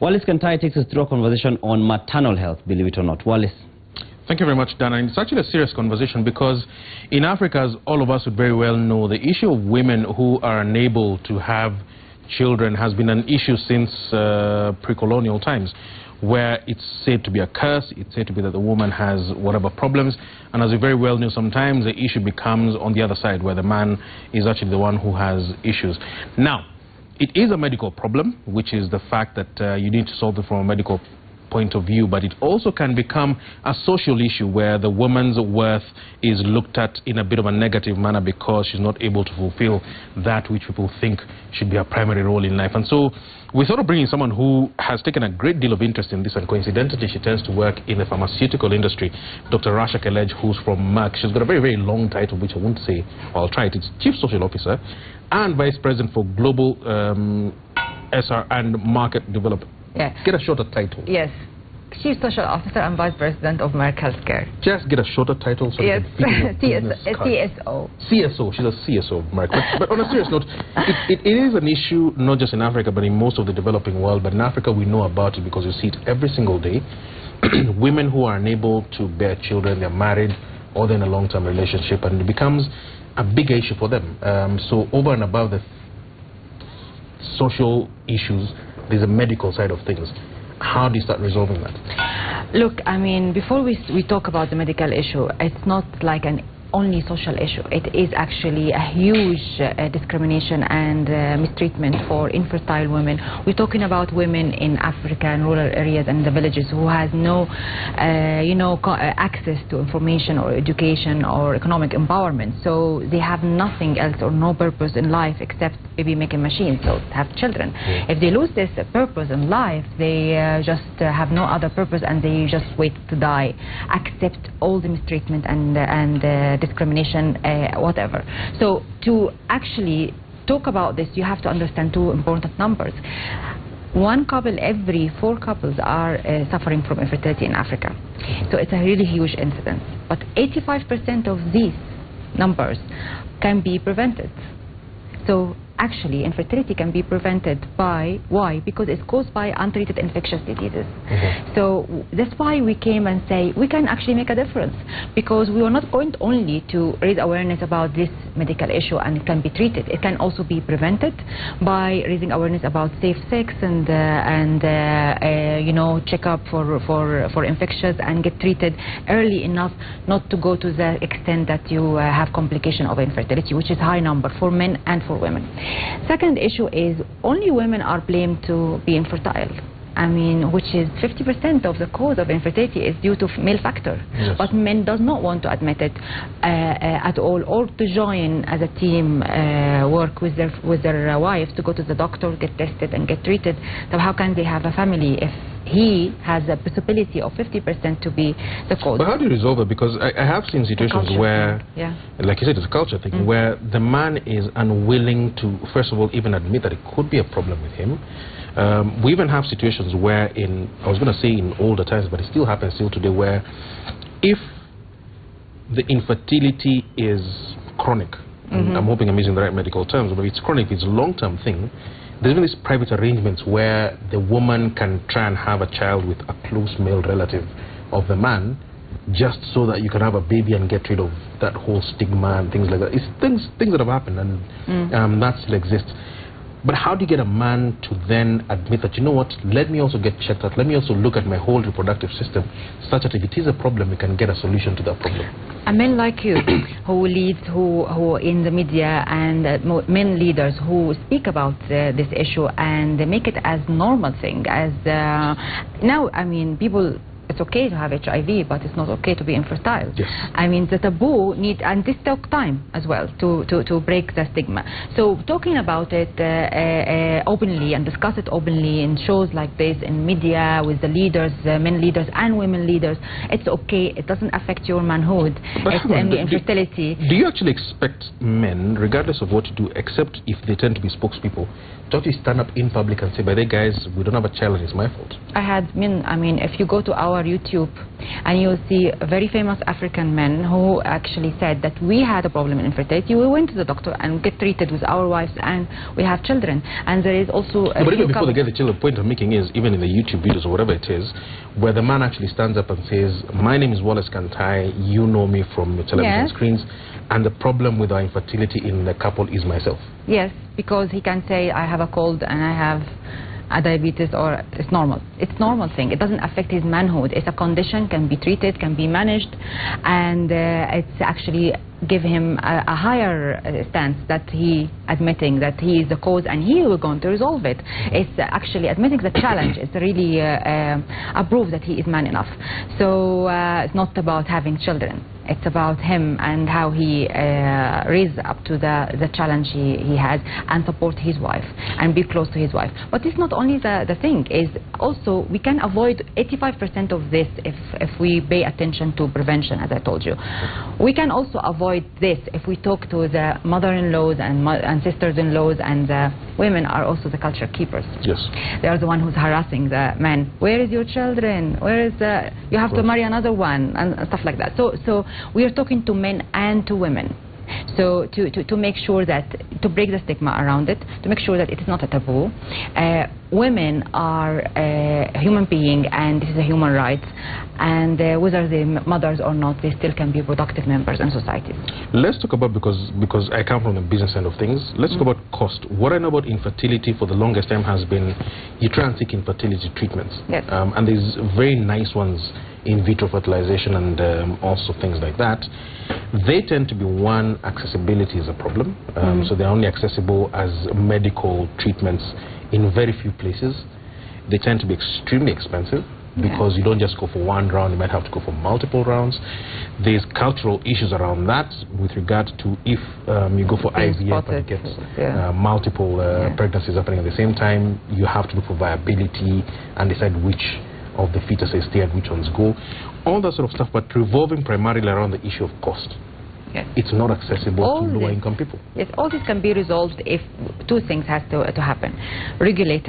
Wallace Kantai takes us through a conversation on maternal health, believe it or not. Wallace. Thank you very much, Dana. And it's actually a serious conversation because in Africa, as all of us would very well know, the issue of women who are unable to have children has been an issue since pre-colonial times, where it's said to be a curse, it's said to be that the woman has whatever problems, and as we very well know, sometimes the issue becomes on the other side, where the man is actually the one who has issues. Now, it is a medical problem, which is the fact that you need to solve it from a medical point of view, but it also can become a social issue where the woman's worth is looked at in a bit of a negative manner because she's not able to fulfill that which people think should be a primary role in life. And so we thought of bringing someone who has taken a great deal of interest in this, and coincidentally she tends to work in the pharmaceutical industry, Dr. Rasha Kelej, who's from Merck. She's got a very, very long title, which I won't say, I'll try it. It's Chief Social Officer and Vice President for Global SR and Market Development. Yeah. Get a shorter title. Yes. Chief Social Officer and Vice President of Merck Healthcare. Just get a shorter title. So yes. CSO. CSO. She's a CSO of Merck. But on a serious note, it is an issue not just in Africa but in most of the developing world. But in Africa we know about it because you see it every single day. Women who are unable to bear children, they're married or they're in a long-term relationship, and it becomes a big issue for them. So over and above the social issues, there's a medical side of things. How do you start resolving that? Look, I mean, before we talk about the medical issue, it's not like an only social issue. It is actually a huge discrimination and mistreatment for infertile women. We're talking about women in Africa and rural areas and the villages who has no, access to information or education or economic empowerment. So they have nothing else or no purpose in life except maybe making machines, so have children. If they lose this purpose in life, they just have no other purpose and they just wait to die. Accept all the mistreatment and discrimination, whatever. So to actually talk about this, you have to understand two important numbers. One couple every 4 couples are suffering from infertility in Africa. So it's a really huge incidence. But 85% of these numbers can be prevented. So actually infertility can be prevented by, why? Because it's caused by untreated infectious diseases. So that's why we came and say we can actually make a difference, because we are not going only to raise awareness about this medical issue and it can be treated. It can also be prevented by raising awareness about safe sex and check up for infections and get treated early enough not to go to the extent that you have complication of infertility, which is high number for men and for women. Second issue is only women are blamed to be infertile. I mean, which is 50% of the cause of infertility is due to male factor. Yes. But men does not want to admit it at all, or to join as a team work with their wives to go to the doctor, get tested and get treated. So how can they have a family if he has a possibility of 50% to be the cause? But how do you resolve it? Because I have seen situations where, like you said, it's a culture thing, where the man is unwilling to, first of all, even admit that it could be a problem with him. We even have situations where I was going to say in older times, but it still happens still today, where if the infertility is chronic, and I'm hoping I'm using the right medical terms, but if it's chronic, if it's a long-term thing, there's even these private arrangements where the woman can try and have a child with a close male relative of the man, just so that you can have a baby and get rid of that whole stigma and things like that. It's things that have happened, and that still exists. But how do you get a man to then admit that, you know what, let me also get checked out, let me also look at my whole reproductive system, such that if it is a problem, we can get a solution to that problem? A man like you, who leads, who in the media, and men leaders who speak about this issue and they make it as normal thing, as now, I mean, people, it's okay to have HIV, but it's not okay to be infertile. Yes. I mean, the taboo and this took time as well to break the stigma. So talking about it openly and discuss it openly in shows like this, in media, with the leaders, men leaders and women leaders, it's okay. It doesn't affect your manhood. But it's only infertility. Do you actually expect men, regardless of what you do, except if they tend to be spokespeople, to actually stand up in public and say, by the guys, we don't have a child and it's my fault? I had men, I mean, if you go to our our YouTube, and you'll see very famous African men who actually said that we had a problem in infertility. We went to the doctor and get treated with our wives, and we have children. And there is also a but even before they get the children, the point I'm making is, even in the YouTube videos or whatever it is, where the man actually stands up and says, my name is Wallace Kantai, you know me from your television screens, and the problem with our infertility in the couple is myself. Yes, because he can say, I have a cold and I have a diabetes, or it's normal. It's a normal thing. It doesn't affect his manhood. It's a condition, can be treated, can be managed, and it's actually give him a higher stance that he admitting that he is the cause and he will going to resolve it. It's actually admitting the challenge. It's really a proof that he is man enough. So it's not about having children. It's about him and how he raised up to the challenge he has, and support his wife and be close to his wife. But it's not only the thing, is also we can avoid 85% of this if we pay attention to prevention, as I told you. We can also avoid this if we talk to the mother-in-laws and sisters-in-laws, and the women are also the culture keepers. Yes. They are the one who's harassing the men. Where is your children? Where is you have to marry another one, and stuff like that. So we are talking to men and to women. So to make sure that, to break the stigma around it, to make sure that it is not a taboo. Women are a human being, and this is a human right, and whether they're mothers or not, they still can be productive members in society. Let's talk about, because I come from the business end of things, let's talk about cost. What I know about infertility for the longest time has been you try and seek infertility treatments. Yes. And there's very nice ones, in vitro fertilization and also things like that. They tend to be, one, accessibility is a problem. So they're only accessible as medical treatments in very few places. They tend to be extremely expensive, because you don't just go for one round, you might have to go for multiple rounds. There's cultural issues around that with regard to if you go for IVF and get multiple pregnancies happening at the same time, you have to look for viability and decide which of the fetuses stay and which ones go. All that sort of stuff, but revolving primarily around the issue of cost. Yes. It's not accessible to lower income people. Yes, all this can be resolved if two things has to happen. Regulate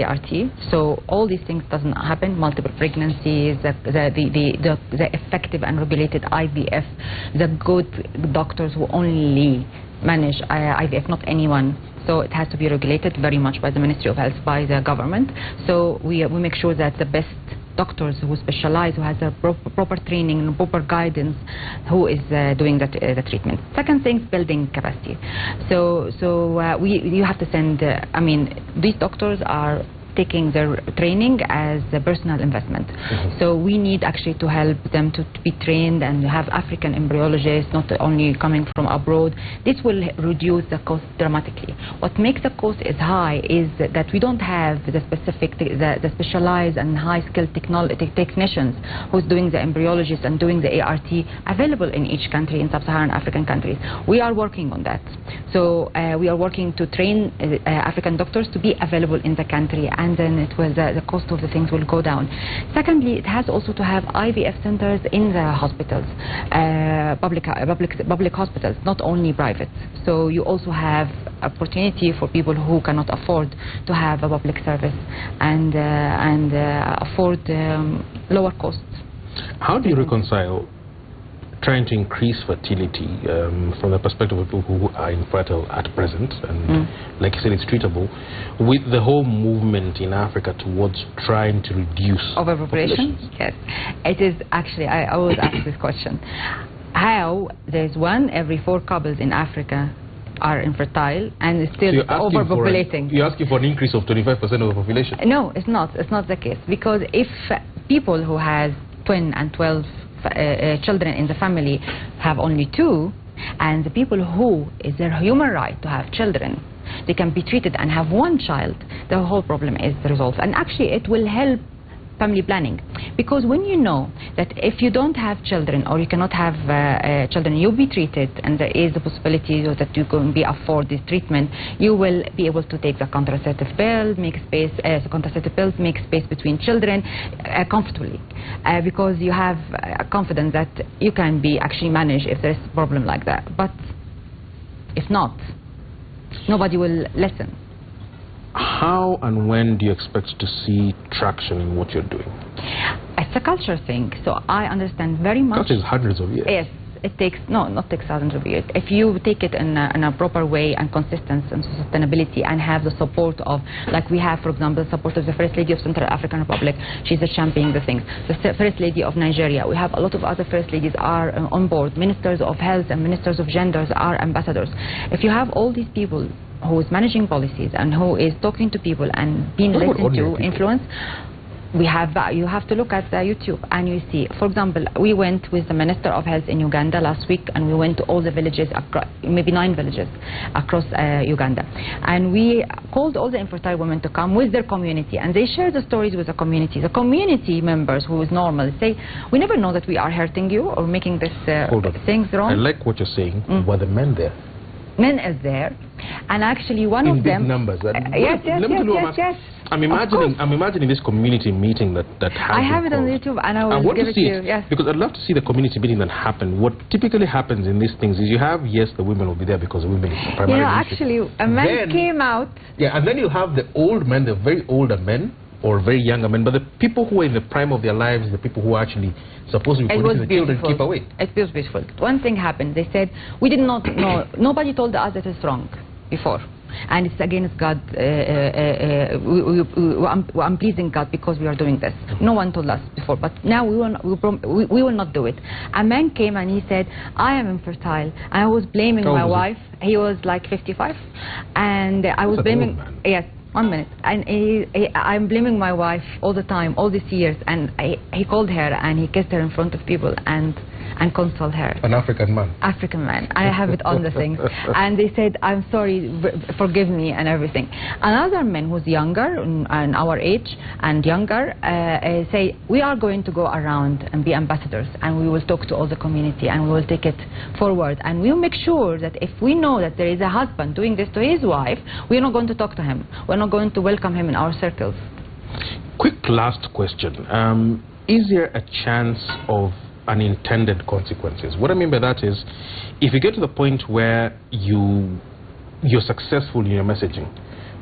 ART, so all these things doesn't happen, multiple pregnancies, the effective and regulated IVF, the good doctors who only manage IVF, not anyone. So it has to be regulated very much by the Ministry of Health, by the government. So we make sure that the best doctors who specialize, who has a proper training and proper guidance, who is doing the treatment. Second thing is building capacity. So you have to send, I mean, these doctors are taking their training as a personal investment. So we need actually to help them to be trained and have African embryologists, not only coming from abroad. This will reduce the cost dramatically. What makes the cost is high is that we don't have the specific, the specialized and high-skilled technicians who's doing the embryologists and doing the ART available in each country, in sub-Saharan African countries. We are working on that. So we are working to train African doctors to be available in the country, and then it will, the cost of the things will go down. Secondly, it has also to have IVF centers in the hospitals, public hospitals, not only private. So you also have opportunity for people who cannot afford to have a public service and afford lower costs. How do you reconcile trying to increase fertility from the perspective of people who are infertile at present, and like you said, it's treatable, with the whole movement in Africa towards trying to reduce overpopulation? Yes, it is actually, I always ask this question. How there's 1 every 4 couples in Africa are infertile and is still overpopulating. You're asking for an increase of 25% of the population? No, it's not. It's not the case. Because if people who has 10 and 12 children in the family have only 2, and the people who is their human right to have children, they can be treated and have 1 child, the whole problem is resolved. And actually it will help family planning, because when you know that if you don't have children or you cannot have children, you'll be treated, and there is the possibility that you can be afford this treatment, you will be able to take the contraceptive pill, make space, contraceptive pills, make space between children comfortably, because you have confidence that you can be actually managed if there's a problem like that. But if not, nobody will listen. How and when do you expect to see traction in what you're doing? I It's a culture thing. So I understand very much. Culture is hundreds of years. Yes. It takes, not takes thousands of years. If you take it in a proper way and consistency and sustainability and have the support of, like we have, for example, the support of the First Lady of Central African Republic. She's championing the things. The First Lady of Nigeria. We have a lot of other First Ladies are on board. Ministers of Health and Ministers of Genders are ambassadors. If you have all these people who is managing policies and who is talking to people and being listened to, influence, you have to look at YouTube and you see, for example, we went with the Minister of Health in Uganda last week and we went to all the villages, maybe 9 villages across Uganda, and we called all the infertile women to come with their community and they share the stories with the community members who is normal say, we never know that we are hurting you or making this things wrong. I like what you're saying. Were the men there? Men is there, and actually one of them. In big numbers. Yes. I'm imagining this community meeting that has. I have it on YouTube, and I will give it to you. Yes. Because I'd love to see the community meeting that happened. What typically happens in these things is you have the women will be there because the women is the primary. Actually, a man came out. Yeah, and then you have the old men, the very older men or very younger men, but the people who are in the prime of their lives, the people who are actually supposed to be producing the children, keep away. It was beautiful. One thing happened. They said, we did not know, nobody told us that it's wrong before. And it's against God, I'm pleasing God because we are doing this. No one told us before, but now we will not do it. A man came and he said, I am infertile. And I was blaming my wife. He was like 55. And I was blaming, yes. 1 minute. And I'm blaming my wife all the time, all these years. And he called her and he kissed her in front of people and consoled her. An African man. African man. I have it on the things. And they said, I'm sorry, forgive me and everything. Another man who's younger, and our age and younger, say, we are going to go around and be ambassadors and we will talk to all the community and we will take it forward. And we'll make sure that if we know that there is a husband doing this to his wife, we're not going to talk to him. We're not going to welcome him in our circles. Quick last question. Is there a chance of unintended consequences? What I mean by that is, if you get to the point where you're successful in your messaging,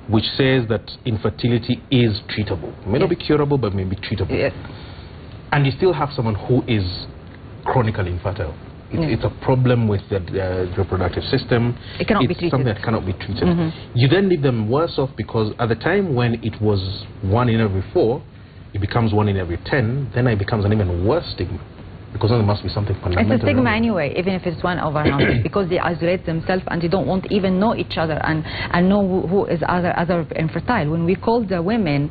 which says that infertility is treatable, it may not be curable, but may be treatable, yes, and you still have someone who is chronically infertile, it's a problem with the reproductive system. It cannot be treated. Something that cannot be treated. You then leave them worse off because at the time when it was 1 in every 4, it becomes 1 in every 10, then it becomes an even worse stigma. Because there must be something fundamental. It's a stigma anyway, even if it's 1 over 100, because they isolate themselves and they don't want to even know each other and know who is other infertile. When we call the women,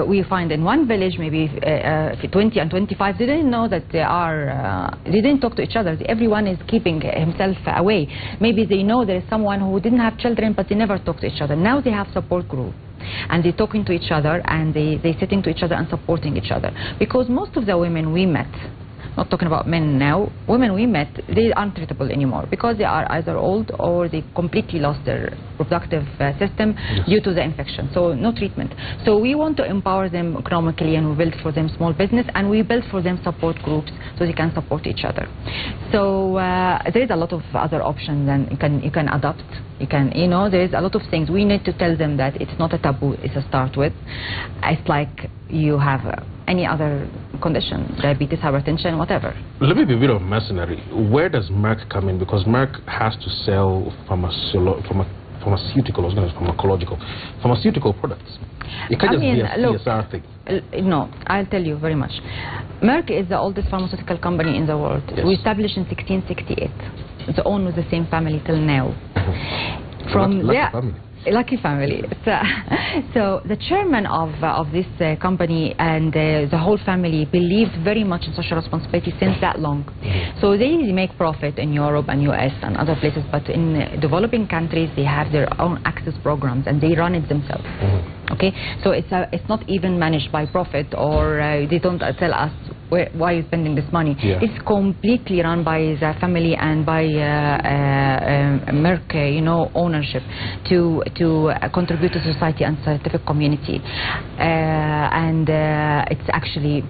we find in one village maybe 20 and 25, they didn't know that they didn't talk to each other. Everyone is keeping himself away. Maybe they know there is someone who didn't have children, but they never talk to each other. Now they have support group. And they're talking to each other and they're sitting to each other and supporting each other. Because most of the women we met, not talking about men now, women we met, they aren't treatable anymore because they are either old or they completely lost their reproductive system due to the infection. So no treatment. So we want to empower them economically, and we build for them small business, and we build for them support groups so they can support each other. So there is a lot of other options, and you can adopt. There is a lot of things. We need to tell them that it's not a taboo. It's a start with. It's like you have any other condition, diabetes, hypertension, whatever. Let me be a bit of mercenary. Where does Merck come in? Because Merck has to sell pharmaceutical products. It can't just be a CSR thing. No, I'll tell you very much. Merck is the oldest pharmaceutical company in the world. Yes. We established in 1668. It's owned with the same family till now. From lucky family. Lucky family. So the chairman of this company and the whole family believed very much in social responsibility since that long. So they make profit in Europe and US and other places, but in developing countries they have their own access programs and they run it themselves. Okay, so it's not even managed by profit, or they don't tell us why you're spending this money. It's completely run by the family and by Merck, ownership to contribute to society and scientific community, and it's actually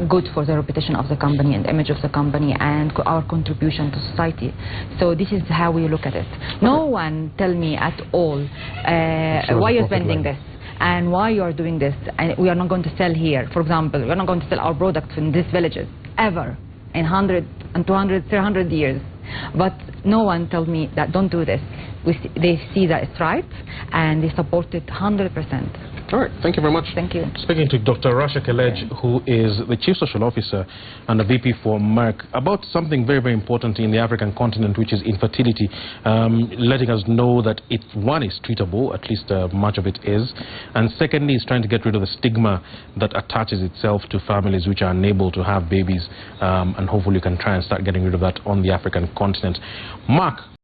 good for the reputation of the company and the image of the company and our contribution to society. So this is how we look at it. No one tell me at all why you're spending this. and why you are doing this, and we are not going to sell here. For example, we are not going to sell our products in these villages ever in 100 and 200, 300 years. But no one told me that don't do this. They see that it's right, and they support it 100%. All right, thank you very much. Thank you. Speaking to Dr. Rasha Kelej, who is the Chief Social Officer and the VP for Merck, about something very, very important in the African continent, which is infertility, letting us know that it, one, is treatable, at least much of it is, and secondly, is trying to get rid of the stigma that attaches itself to families which are unable to have babies, and hopefully you can try and start getting rid of that on the African continent. Mark,